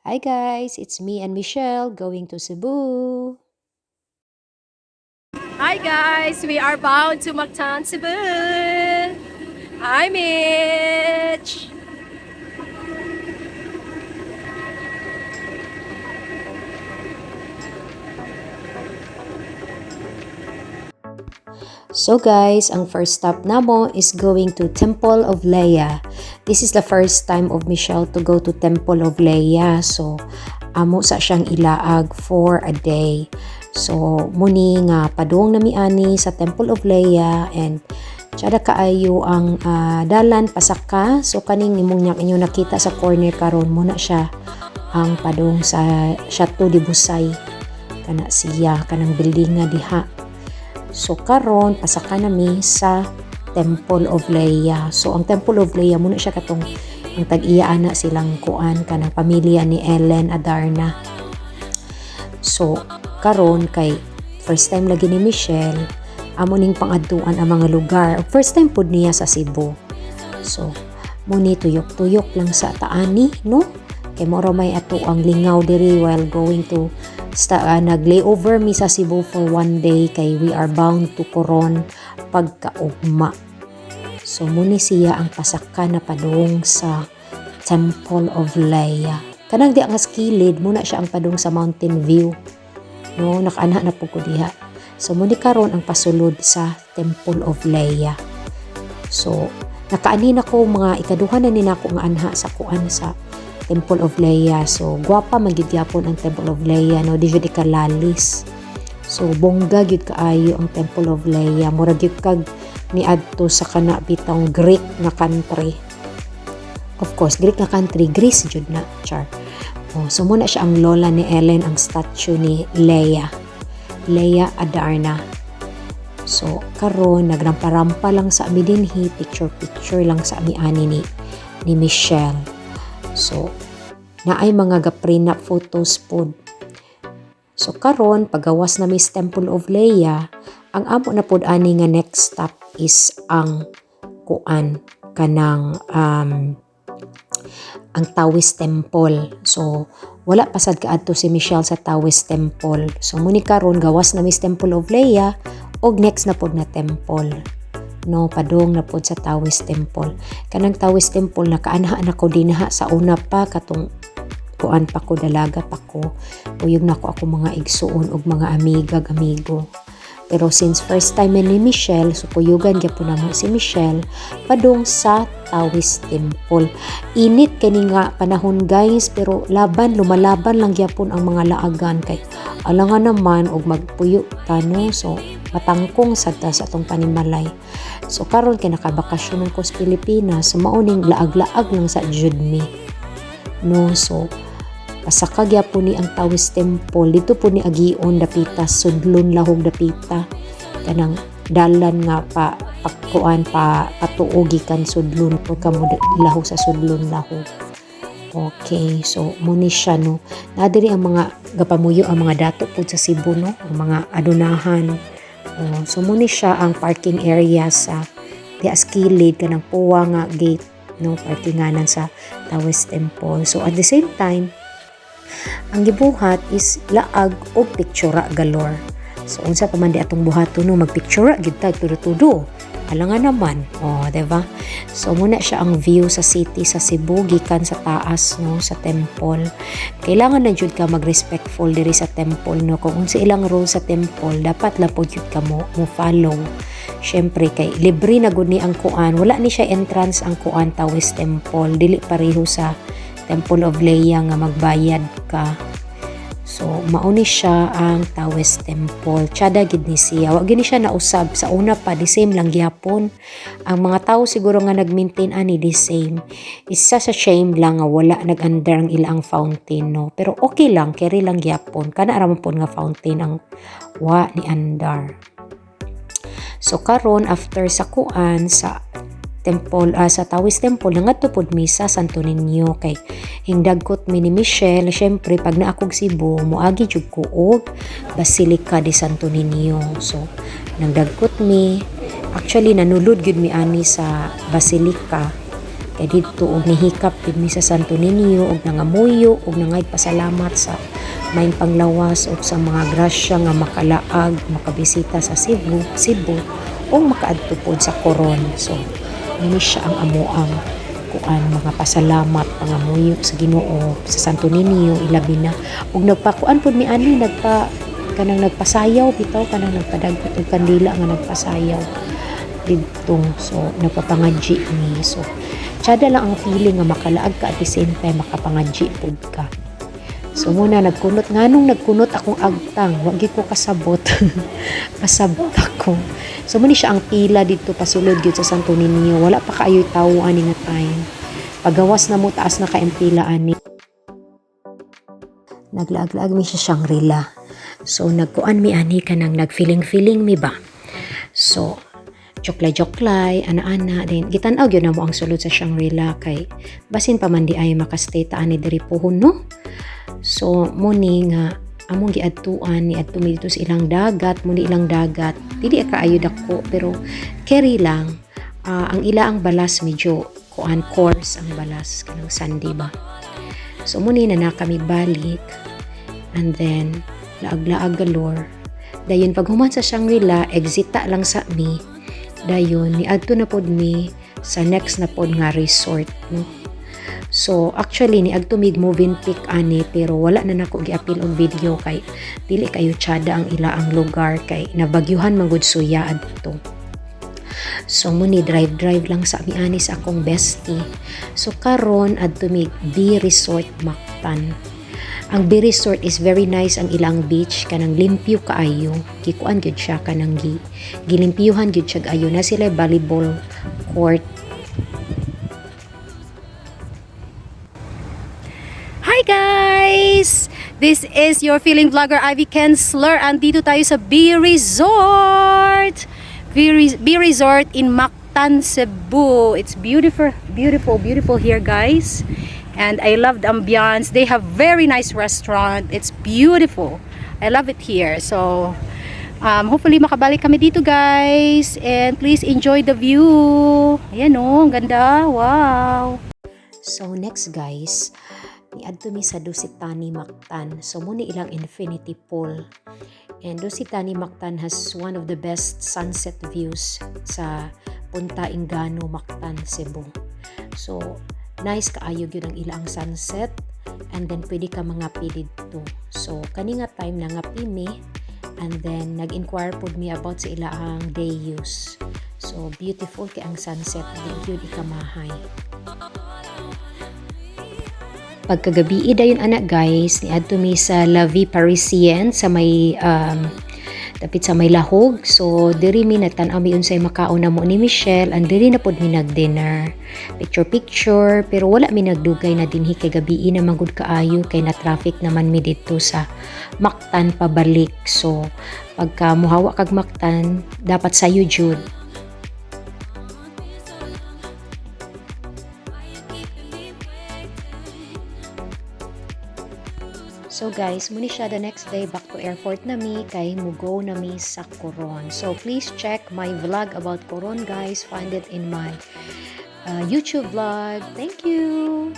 Hi guys, it's me and Michelle going to Cebu. Hi guys, we are bound to Mactan, Cebu. Hi Mitch. So guys, ang first stop namo is going to Temple of Leia. This is the first time of Michelle to go to Temple of Leia. So, amo sa siyang ilaag for a day. So, muni nga padung nami ani sa Temple of Leia and tsada kaayo ang dalan pasaka. So, kaning imong inyo nakita sa corner karon muna siya ang padung sa Chateau de Busay. Kana siya, kanang building nga diha. So karon pasaka nami sa Temple of Leia. So ang Temple of Leia muna siya katong ang tag-iya ana silang kuan kanang pamilya ni Ellen Adarna. So karon kay first time lagi ni Michelle amo ning pangadtuan ang mga lugar. First time pud niya sa Cebu. So muni tuyok-tuyok lang sa taani no. Kay moro may ato ang lingaw diri while going to nag-layover mi sa Cebu for one day kay we are bound to Coron pagkaugma. So muni siya ang pasaka na padung sa Temple of Leia. Kanang di ang skilid muna siya ang padung sa Mountain View. No, nakaanha na pud ko diha. So muni karon ang pasulod sa Temple of Leia. So nakaani na ko mga ikaduha na ni nako nga anha sa kuan sa Temple of Leia. So, gwapa magigyapon ang Temple of Leia, no? Di jud kalalis. So, bongga gyud kaayo ang Temple of Leia. Murag gyud kag niadto sa kana bitong Greek na country. Of course, Greek na country, Greece jud na, char. Oh, so muna siya ang lola ni Ellen, ang statue ni Leia. Leia Adarna. So, karon nagrampa-rampa lang sa ami dinhi, picture lang sa ami ani ni Michelle. So, naay mga gaprina photos pod. So, karon pagawas na Miss Temple of Leia, ang amo na pod ani nga next stop is ang kuan kanang ang Taoist Temple. So, wala pasad kaadto si Michelle sa Taoist Temple. So, muni karon gawas na Miss Temple of Leia og next na pod na temple. No, padung na pod sa Taoist Temple. Kanang Taoist Temple nakaanha na ko dinha sa una pa katong kuan pa ko dalaga pa ko. Uyog na ko ako mga igsuon og mga amigo. Pero since first time ni Michelle, so kuyugan gyapon namo si Michelle padung sa Taoist Temple. Init kani nga panahon guys, pero lumalaban lang gyapon ang mga laagan kay alangan naman og magpuyo tano. So matangkong sa atong panimalay. So karon kay nakabakasyon ko sa Pilipinas, so mauning laag-laag lang sa Judmi. No, so pasaka gyapon ni ang Taoist Temple. Dito po ni agion dapita sudlon lahog dapita. Kanang dalan nga patuogi kan sudlon po kamo lahog sa sudlon lahog. Okay, so muni siya no. Nadiri ang mga gapamuyo ang mga dato po sa Cebu no, ang mga adunahan. So muni siya ang parking area sa kilid kanang puwa nga gate no, parkinganan sa Taoist Temple. So at the same time ang gibuhat is laag o pictura galore. So unsa pa man di atong buhaton no, magpictura gid ta tudo-tudo. Alangan naman, diba? So muna siya ang view sa city sa Cebu gikan sa taas no, sa temple. Kailangan na jud ka mag-respectful diri sa temple no. Kung unsa ilang rule sa temple, dapat lapod jud ka mo follow. Syempre kay libre na gud ni ang kuan, wala ni siya entrance ang kuan Taoist Temple, dili pareho sa Temple of Leia nga magbayad ka. So, mauni siya ang Taoist Temple. Tsada gid ni siya. Wa gini siya nausab. Sa una pa, the same lang gyapon. Ang mga tao siguro nga nag-maintain ani the same. Isa sa shame lang nga wala nag-under ang ilang fountain, no? Pero okay lang, carry lang gyapon. Kana ramon po nga fountain ang wa ni andar. So, karon after sa kuan, sa temple sa Taoist Temple nangadto pod mi sa Santo Niño kay hingdagkot mi ni Michelle. Syempre pag naakog Cebu moagi jud ko og Basilica de Santo Niño. So nagdagkot mi, actually nanulod gyud mi ani sa Basilica Kay dito og nihikap pud mi sa Santo Niño og nangamuyo og nangay pasalamat sa maayong panglawas og sa mga grasya nga makalaag, makabisita sa Cebu o makaadto pod sa Coron. So, ini siya ang amoang kuan mga pasalamat pangamuyo sa Ginoo sa Santo Niño ilabi na ug nagpakuan pud mi ani kanang nagpasayaw bitaw kanang nagpadagot og kandila nga nagpasayaw dito. So nagpapangadji ni, so tsada lang ang feeling nga makalaag ka at the same time makapangadji pud ka. So muna nagkunot nagkunot akong agtang wa gyud ko kasabot kasabot ako. So muni siya ang pila dito pasulod gyud sa Santo Niño, wala pa kaayoy tawo ani nga time. Pagawas na mo taas na ka ang pila ani. Naglaag-laag mi siya Shangri-La. So nagkuan mi ani kanang nagfeeling mi ba. So joklay ana-ana din gitan-aw gyud na mo ang sulod sa Shangri-La kay basin pa man di ay makastay ta ani diri pohon no. So muni nga among giadtuan ni adto mi dito sa ilang dagat, muni ilang dagat dili kaayo dako pero carry lang. Ang ilaang balas medyo kuan course ang balas kanang sandy ba. So muni na kami balik and then laag-laag galore. Dayon pag human sa Shangri-La, exita lang sa mi. Dayon niadto na pod mi sa next na pod nga resort no. So actually niadto mig moving pic ani pero wala na nako giapil og video kay dili kayo tsada ang ilaang lugar kay nabagyuhan man gud suya adto. So muni drive lang sa mi ani sa akong bestie. So karon adto mig B Resort Mactan. Ang B Resort is very nice ang ilang beach kanang limpyo kaayo. Gikuan gyud siya kanang gilimpyuhan gyud siya ayo na sila volleyball court. Hi guys! This is your feeling vlogger Ivy Kensler. Andito tayo sa B Resort. B Resort in Mactan, Cebu. It's beautiful here guys. And I love the ambiance. They have very nice restaurant. It's beautiful. I love it here. So, hopefully makabalik kami dito guys. And please enjoy the view. Ayan o, ang ganda. Wow. So next guys, niadto mi sa Dusitani Mactan. So muni ilang infinity pool. And Dusitani Mactan has one of the best sunset views sa Punta Engano, Mactan, Cebu. So nice kaayo gyud ang ilang sunset and then pwede ka mangapi dito. So kani nga time nangapi mi and then nag-inquire pod mi about sa ilang day use. So beautiful kay ang sunset di gyud ikamahay. Pagkagabi dayon anak guys, niadto mi sa La Vie Parisienne sa may dapit sa may lahog. So diri mi nagtan-aw mi unsay makaon na mo ni Michelle and diri na pod mi nag-dinner. Picture pero wala mi nagdugay na dinhi kay gabi na magud kaayo kay na traffic naman mi dito sa Mactan pabalik. So pagka muhawa kag Mactan dapat sayo jud. So guys, muni siya the next day back to airport na mi kay mugo na mi sa Coron. So please check my vlog about Coron guys. Find it in my YouTube vlog. Thank you!